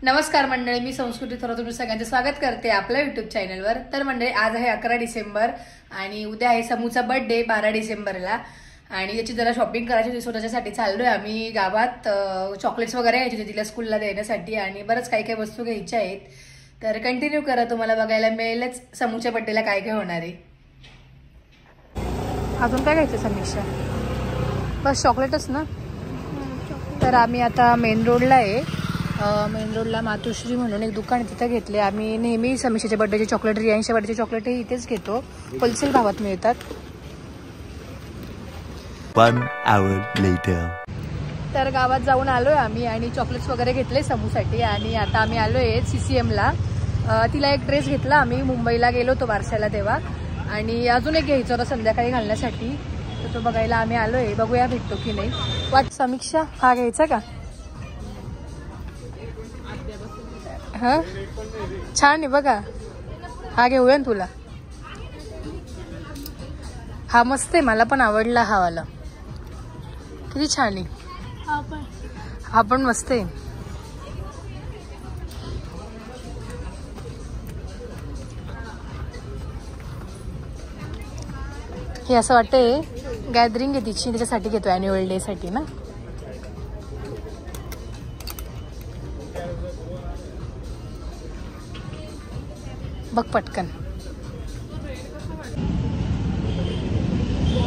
नमस्कार मंडळी, मी संस्कृती थोरात तुमचं सगळ्यांचं स्वागत करते आपल्या युट्यूब चॅनलवर। तर मंडळी, आज आहे 11 डिसेंबर आणि उद्या आहे समूचा बर्थडे 12 डिसेंबरला आणि याची जरा शॉपिंग करायची होती स्वतःच्यासाठी। चाललोय आम्ही गावात, चॉकलेट्स वगैरे घ्यायचे होते तिला स्कूलला देण्यासाठी आणि बरंच काही काही वस्तू घ्यायच्या आहेत। तर कंटिन्यू करा, तुम्हाला बघायला मिळेलच समूच्या बर्थडेला काय काय होणार आहे। अजून काय घ्यायचं समीक्षा? बस चॉकलेटच ना। तर आम्ही आता मेन रोडला आहे, मेन रोडला मातुश्री म्हणून एक दुकान आहे, तिथं घेतले आम्ही। नेहमी समीक्षाच्या बर्थडेचे चॉकलेट, रियांच्या बर्थडेचे चॉकलेट इथेच घेतो, होलसेल भावात मिळतात। 1 hour later. तर गावात जाऊन आलोय आम्ही आणि चॉकलेट्स वगैरे घेतले समूसाठी आणि आता आम्ही आलोय CCMला। तिला एक ड्रेस घेतला आम्ही, मुंबईला गेलो होतो बारशाला तेव्हा, आणि अजून एक घ्यायचं होतं संध्याकाळी घालण्यासाठी, तर तो बघायला आम्ही आलोय। बघूया भेटतो की नाही। वाट समीक्षा, हा घ्यायचा का? हा छान आहे बघा, हा घेऊया ना तुला। हा मस्त आहे, मला पण आवडला हा वाला, किती छान आहे। हा पण मस्त आहे। हे असं वाटतंय गॅदरिंग आहे तिची, त्याच्यासाठी घेतो, ॲन्युअल डे साठी ना। बघ पटकन।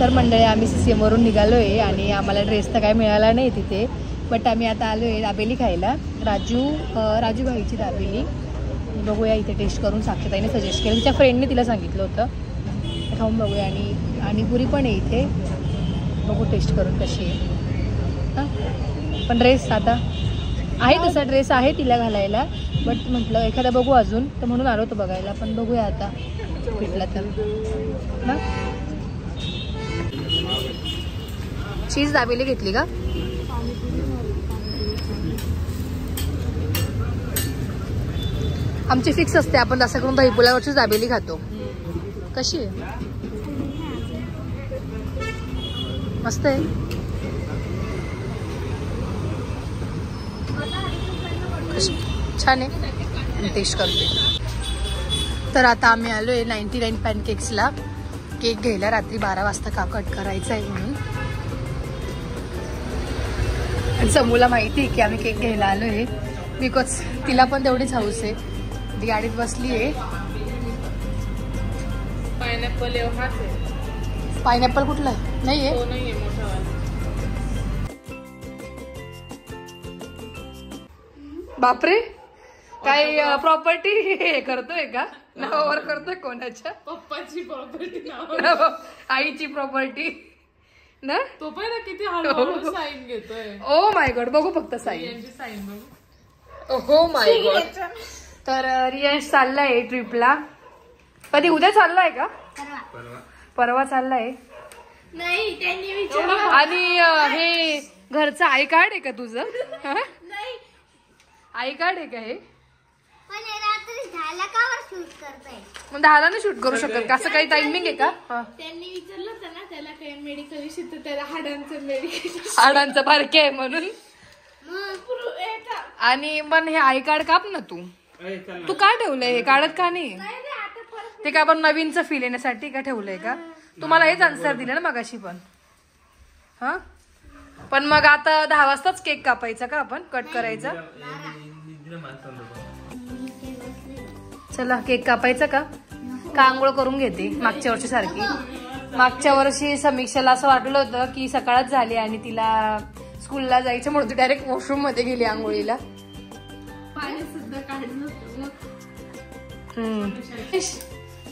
तर मंडळी, आम्ही CCM वरून निघालोय आणि आम्हाला ड्रेस तर काय मिळाला नाही तिथे, बट आम्ही आता आलोय दाबेली खायला। राजू भाईची दाबेली, बघूया इथे टेस्ट करून। साक्षीताईने सजेस्ट केलं, तिच्या फ्रेंडने तिला सांगितलं होतं, खाऊन बघूया। आणि पाणीपुरी पण आहे इथे, बघू टेस्ट करून कशी आहे। हां, पण ड्रेस आता आहे तसा ड्रेस आहे तिला घालायला, बट म्हटलं एखादा बघू अजून, तर म्हणून आलो तो बघायला। पण बघूया आता भेटला तर ना। चीज दाबेली घेतली का? आमची फिक्स असते, आपण असं करून दहीपुलावरचीच दाबेली खातो। कशी आहे? मस्त आहे। छान आहे, टेस्ट करते। तर आता आम्ही आलोय 99 पॅनकेक्सला केक घ्यायला, रात्री 12 वाजता का कट करायचा आहे म्हणून। समूला माहिती आहे की आम्ही केक घ्यायला आलोय, बिकॉज तिला पण तेवढीच हौस आहे। ती गाडीत बसली आहे। पायनॅपल कुठला नाही आहे? बापरे, काय प्रॉपर्टी हे करतोय का? नावावर करतोय कोणाच्या? पप्पाची प्रॉपर्टी, आईची प्रॉपर्टी ना। तो पण किती हळूहळू साईन घेतोय। ओ माय गॉड, बघू फक्त साईन बघू। हो माय गॉड। तर रियांश चाललाय ट्रिपला। कधी? उद्या चाललाय का? परवा चाललाय नाही, त्यांनी आणि हे घरचं आय कार्ड आहे का तुझं? आय कार्ड आहे का हे? मग 10ला नाही शूट करू शकत का? असं काही टायमिंग आहे का? त्यांनी विचारलं होतं ना त्याला काही मेडिकल विषय, तर त्याला हाडांचं बारके आहे म्हणून। आणि पण हे आय कार्ड काप ना तू का ठेवलंय हे? काढत का नाही? ते का आपण नवीनचं फील येण्यासाठी का ठेवलंय का? तुम्हाला हेच आन्सर दिलं ना मगाशी पण। हा, पण मग आता 10 वाजताच केक कापायचा का आपण, कट करायचा? चला केक कापायचा का आंघोळ करून घेते मागच्या वर्षी सारखी। मागच्या वर्षी समीक्षाला असं वाटलं होतं की सकाळच झाली आणि तिला स्कूलला जायचं म्हणून ती डायरेक्ट वॉशरूम मध्ये गेली आंघोळीला।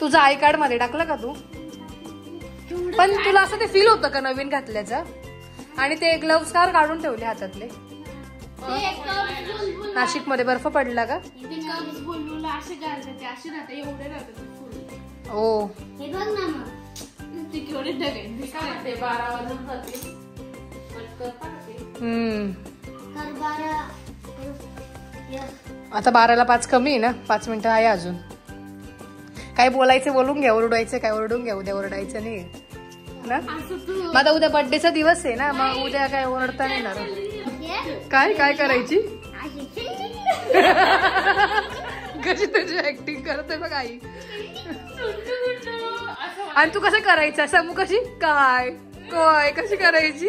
तुझं आय कार्ड मध्ये टाकलं का तू? पण तुला असं ते फील होतं का नवीन घातल्याचं? आणि ते ग्लव्स कार काढून ठेवले हातातले? नाशिक मध्ये बर्फ पडला का? ओ, आता 12ला 5 कमी आहे ना, 5 मिनिटं आहे अजून। काय बोलायचं बोलून घ्या, ओरडायचं काय ओरडून घ्या, उद्या ओरडायचं नाही ना। माझा उद्या बर्थडेचा दिवस आहे ना, मग उद्या काय ओरडता नाही येणार। काय काय करायची? कशी तुझी ऍक्टिंग करते बघ आई. आणि तू कसं करायचं समू कशी काय काय कशी करायची.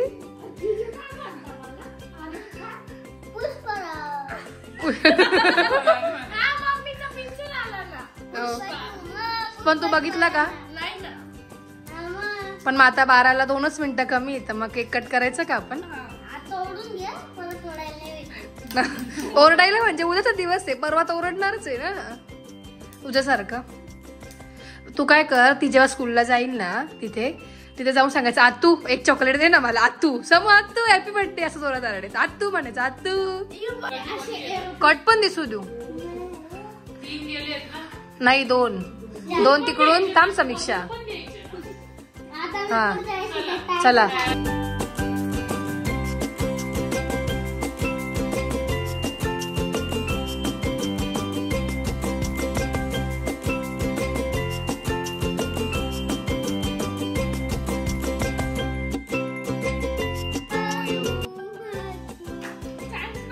पण तू बघितला का. पण मग आता 12ला 2च मिनिटं कमी येतं मग केक कट करायचं का आपण. ओरडायला म्हणजे उद्याचा दिवस आहे परवा तर ओरडणारच आहे ना तुझ्यासारखं. तू काय कर ती जेव्हा स्कूलला जाईल ना तिथे जाऊन सांगायचं आतू एक चॉकलेट दे ना मला आतू समू आतू हॅपी बर्थडे असं जोरात आरडायचं आतू म्हणायचं आतू. कट पण दिसू देऊ नाही 2 तिकडून थांब समीक्षा. हा चला.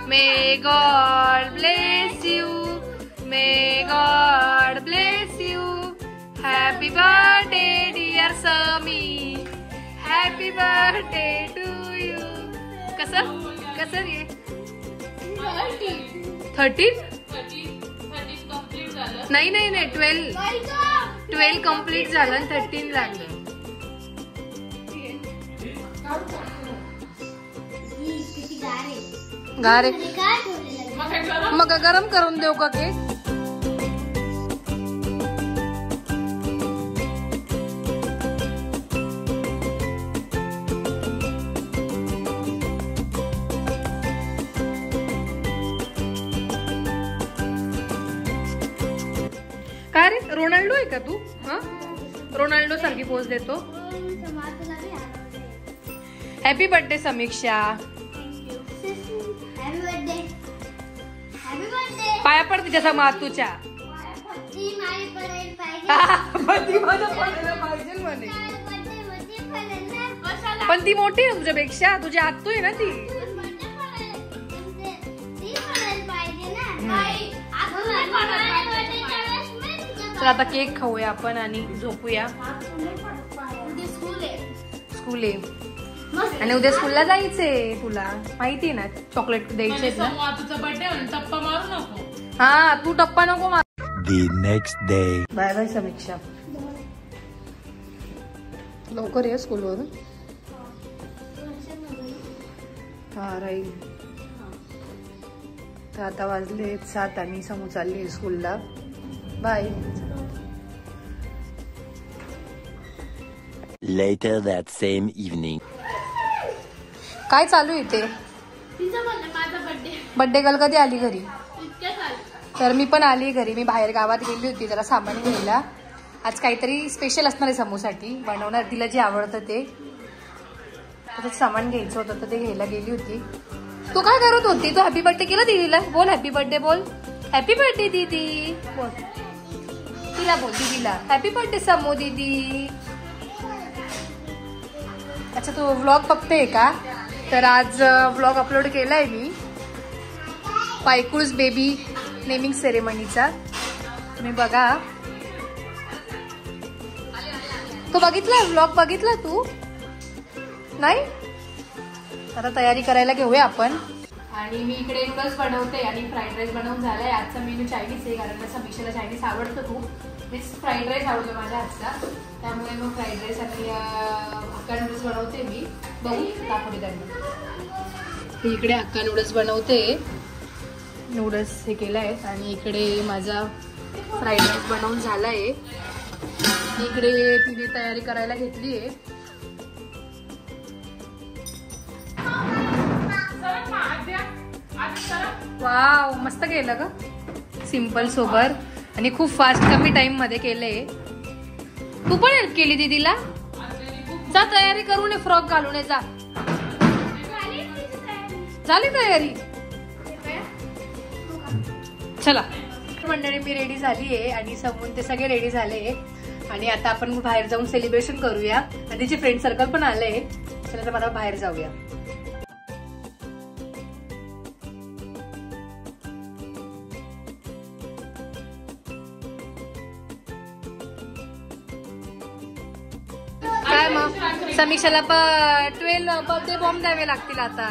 May God bless you. May God bless you. Happy birthday dear Sami. Happy birthday to you. कसं रे 13 नाही 12 कम्प्लीट झालं आणि 13 लागलं. गारे मग गरम करून देऊ का केक. काय रे रोनाल्डो आहे का तू. हा रोनाल्डो सारखी पोज देतो. हॅपी बर्थडे समीक्षा. पाया पड तिच्या मातूच्या. पण ती मोठी आहे तुझ्यापेक्षा तुझी आतू आहे ना ती. तर आता केक खाऊया आपण आणि झोपूया. स्कूल आहे आणि उद्या स्कूलला जायचंय तुला माहिती ना चॉकलेट द्यायचे ना. हा तू टप्पा नको मार. The next day. Bye bye Samiksha. लवकर ये स्कूलवरून. हा राहील. तर आता वाजले 7 आणि समू चालली स्कूलला. Bye. Later that same evening. काय चालू इथे. बर्थडे गर्ल कधी आली घरी. तर मी पण आली घरी. मी बाहेर गावात गेली होती जरा सामान घ्यायला. आज काहीतरी स्पेशल असणार आहे समूसाठी बनवणार तिला जे आवडतं ते. सामान घ्यायचं होतं तर ते घ्यायला गेली होती. तू काय करत होती. तू हॅपी बर्थडे केला दीदीला. बोल हॅपी बर्थडे बोल. हॅपी बर्थडे दीदी बोल. तिला बोल दीदीला हॅपी बर्थडे समू दीदी. अच्छा तू व्लॉग बघते का. तर आज व्लॉग अपलोड केलाय मी पायकूज बेबी नेमिंग सेरेमनीचा. तुम्ही बघा. तो बघितला व्लॉग बघितला तू नाही. आता तयारी करायला घेऊया आपण. आणि मी इकडे नूडल्स बनवते आणि फ्राईड राईस बनवून झालाय. आजचा मेनू चायनीज आहे कारण समीक्षाला चायनीज आवडतं खूप. मीच फ्राईड राईस आवडतो माझ्या हातचा त्यामुळे मग फ्राईड राईस आणि हक्का नूडल्स बनवते मी. बघू दाखवते त्यांना. इकडे हक्का नूडल्स बनवते. नूडल्स हे केलं आहे आणि इकडे माझा फ्राईड राईस बनवून झाला आहे. इकडे तिने तयारी करायला घेतली आहे. वाव मस्त केलं ग. सिंपल सोबर आणि खूप फास्ट कमी टाइम मध्ये केलंय. तू पण हेल्प केली दीदीला. जा तयारी करून ये फ्रॉक घालून ये जा. झाली तयारी. चला मंडळी मी रेडी झाली आहे आणि समोर ते सगळे रेडी झाले आणि आता आपण बाहेर जाऊन सेलिब्रेशन करूया. आणि तिचे फ्रेंड सर्कल पण आले. चला तर मला बाहेर जाऊया. समीक्षाला 12 बर्थडे बॉम्ब द्यावे लागतील आता.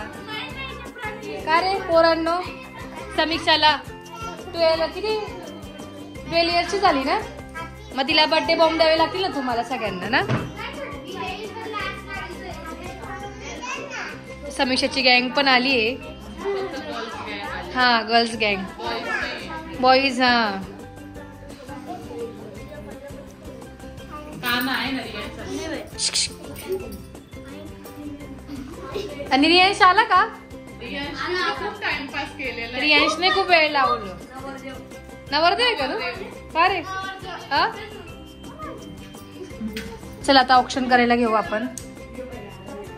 का रे पोरांनो, समीक्षाला 12 इयर्सची झाली ना, मग तिला बर्थडे बॉम्ब द्यावे लागतील ना तुम्हाला सगळ्यांना ना. समीक्षाची गँग पण आली आहे. हा गर्ल्स गँग, बॉईज. हा आणि रियांश आला का? रियांशने खूप वेळ लावलं. नवरदेव आहे का तू? का रे? चल आता ऑप्शन करायला घेऊ आपण.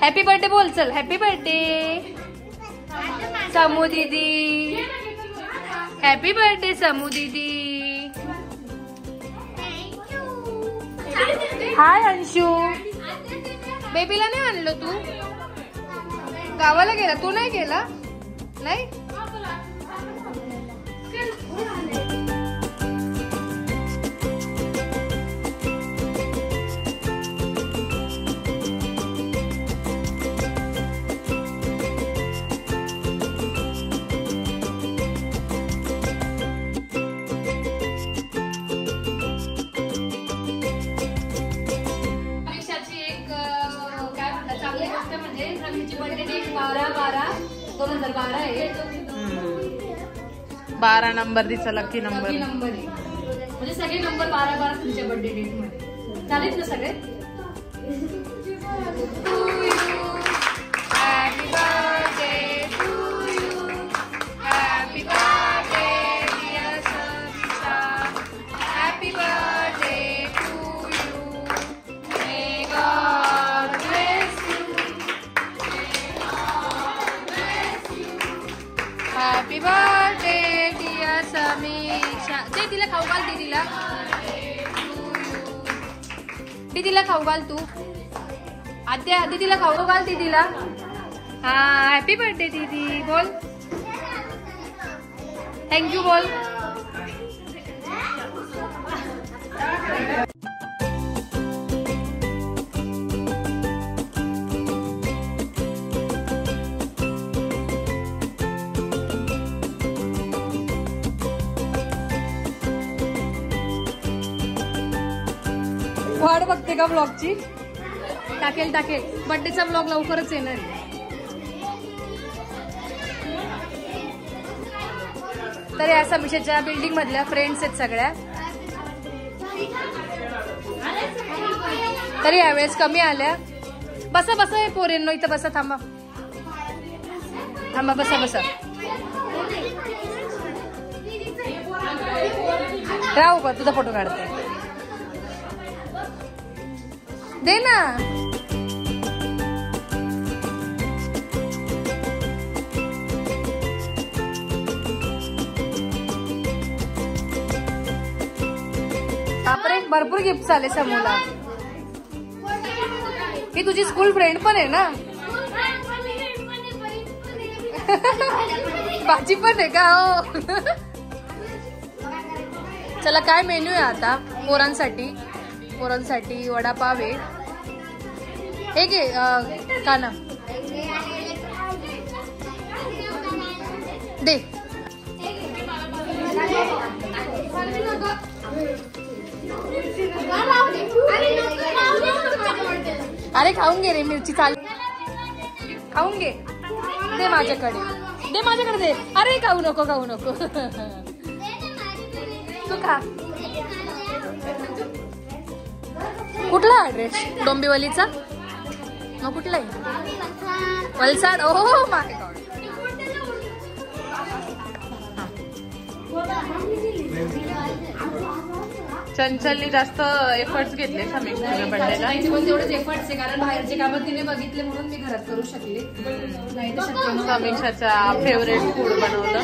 हॅपी बर्थडे बोल, चल हॅपी बर्थडे समू दीदी, हॅपी बर्थडे समू दीदी. हाय अंशू, बेबीला नाही आणलं तू? गावाला गेला तू? नाही गेला? नाही. बर्थडे डेट 12/12/2012 आहे. 12 नंबर दिसा, लकी नंबर. नंबर आहे म्हणजे सगळे नंबर 12/12 तुमच्या बर्थडे डेट मध्ये चालेल ना सगळे. Happy birthday to you, happy birthday dear Samiksha, happy birthday to you, may God bless you, happy birthday dear Samiksha. दे तिला खाऊ घाल, दीदीला दीदीला खाऊ घाल तू. आद्या दीदीला खाऊ घाल दीदीला. हा हॅपी बर्थडे दीदी बोल, थँक्यू बोल. वाट बघते का ब्लॉगची? टाकेल बर्थडेचा ब्लॉग लवकरच येणार. तर या समीक्षाच्या बिल्डिंग मधल्या फ्रेंड्स आहेत सगळ्या. तरी यावेळेस कमी आल्या. बसा बसा पोरेंनो, इथं बसा. थांबा बसा. राहू का तुझा फोटो काढते, दे ना. बापरे, भरपूर गिफ्ट आले समूला. ही तुझी स्कूल फ्रेंड पण आहे ना? भाजी पण आहे का? हो. चला काय मेन्यू आहे आता पोरांसाठी? वडापाव आहे. हे घे काना दे. अरे खाऊन घे रे, मिरची चाल खाऊन घे. दे माझ्याकडे दे. अरे खाऊ नको तू खा. कुठला ऍड्रेस? डोंबिवलीचा? मग कुठला आहे? वलसाड. Oh my God. चंचलनी जास्त एफर्ट्स घेतले समीक्षाच्या बर्थडेला. तेवढेच एफर्ट्स आहे, कारण बाहेरचे कामं तिने बघितले म्हणून मी घरात करू शकले. नाही तर शक्य नव्हतं. समीक्षाचा फेवरेट फूड बनवलं.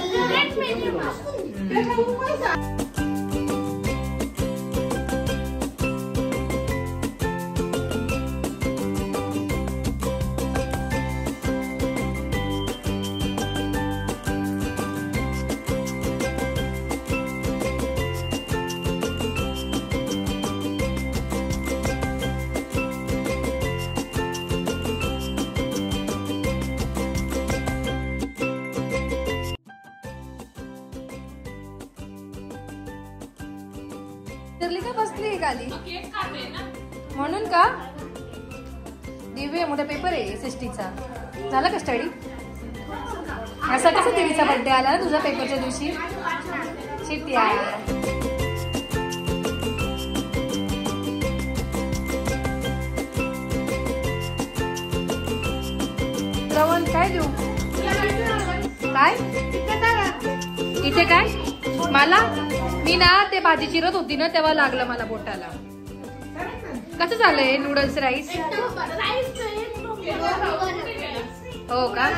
का आली म्हणून का? दिव्य मोठा पेपर आहे SST चा. झाला का स्टडी? असा कसा दिवीचा बर्थडे आला ना तुझा पेपरच्या दिवशी? शिट्या. श्रवण काय देऊ? काय इथे काय मला? मी ना ते भाजी चिरत होती ना तेव्हा लागलं मला बोटाला. कसं झालंय नूडल्स राईस? हो का?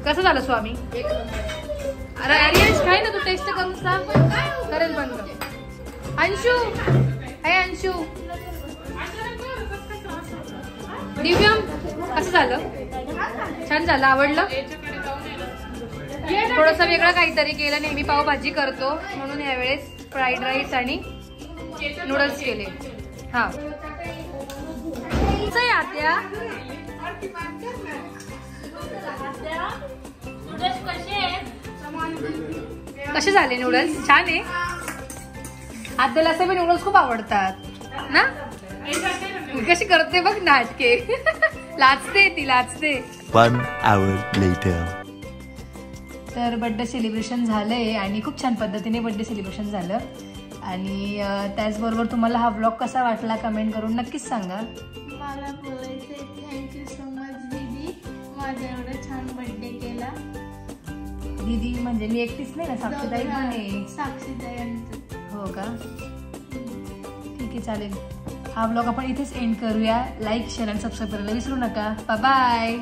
कसं झालं स्वामी? अरे अरियंश काय ना तू टेस्ट करून सांग. करेल बंद. अंशू हाय अंशू. दिव्यम कसं झालं? छान झालं. आवडलं? थोडस वेगळं काहीतरी केलं. नेहमी पावभाजी करतो म्हणून यावेळेस फ्राईड राईस आणि नूडल्स केले. हा आत्या कसे झाले नूडल्स? छान आहे. आत्याला असे पण नूडल्स खूप आवडतात ना. कशी करते बघ नाटके. लाचते ती लाचते. 1 hour later. तर बर्थडे सेलिब्रेशन झालंय आणि खूप छान पद्धतीने बर्थडे सेलिब्रेशन झालं. आणि त्याचबरोबर तुम्हाला हा व्लॉग कसा वाटला कमेंट करून नक्कीच सांगा. मला बोलायचंय थँक्यू सो मच दीदी, माझा एवढा छान बर्थडे केला. दीदी म्हणजे मी एकटीच नाही ना, साक्षीताई पण आहे. साक्षीताई. हो का? ठीक आहे चालेल. हा व्लॉग आपण इथेच एंड करूया. लाईक शेअर आणि सबस्क्राईब करायला विसरू नका. बाय.